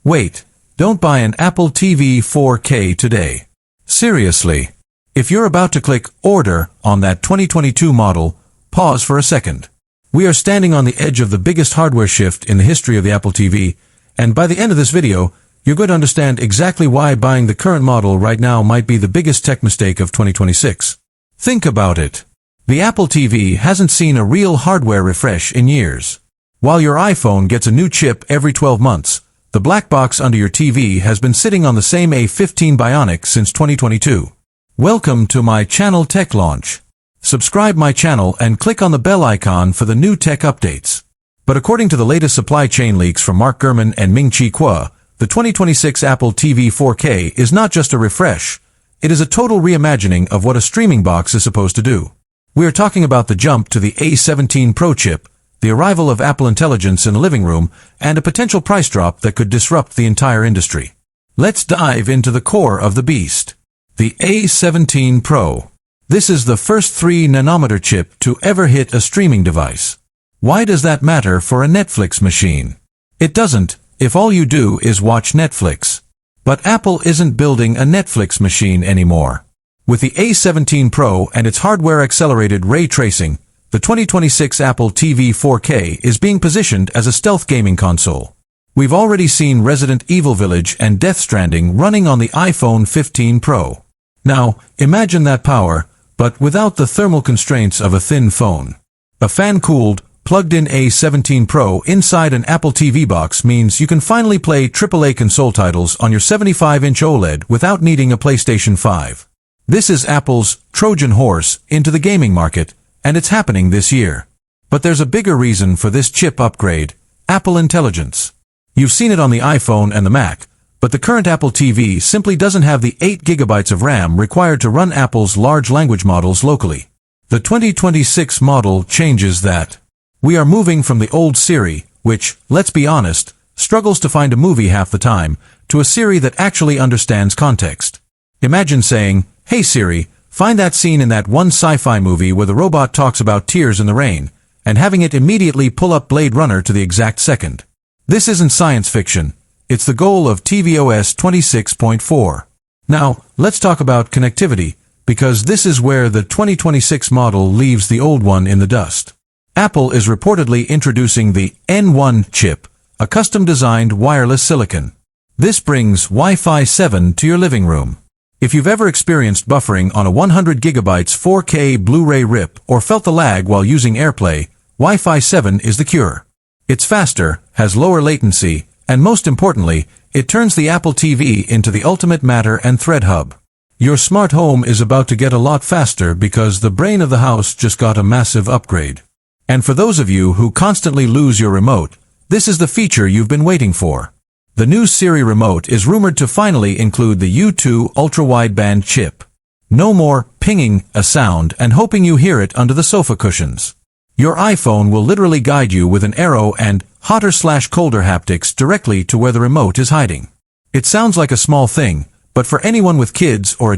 Wait, don't buy an Apple TV 4K today. Seriously. If you're about to click Order on that 2022 model, pause for a second. We are standing on the edge of the biggest hardware shift in the history of the Apple TV, and by the end of this video, you're going to understand exactly why buying the current model right now might be the biggest tech mistake of 2026. Think about it. The Apple TV hasn't seen a real hardware refresh in years. While your iPhone gets a new chip every 12 months, the black box under your TV has been sitting on the same A15 Bionic since 2022. Welcome to my channel Tech Launch. Subscribe my channel and click on the bell icon for the new tech updates. But according to the latest supply chain leaks from Mark Gurman and Ming-Chi Kuo, the 2026 Apple TV 4K is not just a refresh, it is a total reimagining of what a streaming box is supposed to do. We are talking about the jump to the A17 Pro chip, the arrival of Apple Intelligence in the living room, and a potential price drop that could disrupt the entire industry. Let's dive into the core of the beast. The A17 Pro. This is the first 3nm chip to ever hit a streaming device. Why does that matter for a Netflix machine? It doesn't, if all you do is watch Netflix. But Apple isn't building a Netflix machine anymore. With the A17 Pro and its hardware-accelerated ray tracing, the 2026 Apple TV 4K is being positioned as a stealth gaming console. We've already seen Resident Evil Village and Death Stranding running on the iPhone 15 Pro. Now, imagine that power, but without the thermal constraints of a thin phone. A fan-cooled, plugged-in A17 Pro inside an Apple TV box means you can finally play AAA console titles on your 75-inch OLED without needing a PlayStation 5. This is Apple's Trojan horse into the gaming market, and it's happening this year. But there's a bigger reason for this chip upgrade: Apple Intelligence. You've seen it on the iPhone and the Mac, but the current Apple TV simply doesn't have the 8 GB of RAM required to run Apple's large language models locally. The 2026 model changes that. We are moving from the old Siri, which, let's be honest, struggles to find a movie half the time, to a Siri that actually understands context. Imagine saying, "Hey Siri, find that scene in that one sci-fi movie where the robot talks about tears in the rain," and having it immediately pull up Blade Runner to the exact second. This isn't science fiction. It's the goal of tvOS 26.4. Now, let's talk about connectivity, because this is where the 2026 model leaves the old one in the dust. Apple is reportedly introducing the N1 chip, a custom-designed wireless silicon. This brings Wi-Fi 7 to your living room. If you've ever experienced buffering on a 100 GB 4K Blu-ray rip or felt the lag while using AirPlay, Wi-Fi 7 is the cure. It's faster, has lower latency, and most importantly, it turns the Apple TV into the ultimate matter and thread hub. Your smart home is about to get a lot faster because the brain of the house just got a massive upgrade. And for those of you who constantly lose your remote, this is the feature you've been waiting for. The new Siri remote is rumored to finally include the U2 ultra-wideband chip. No more pinging a sound and hoping you hear it under the sofa cushions. Your iPhone will literally guide you with an arrow and hotter/colder haptics directly to where the remote is hiding. It sounds like a small thing, but for anyone with kids or a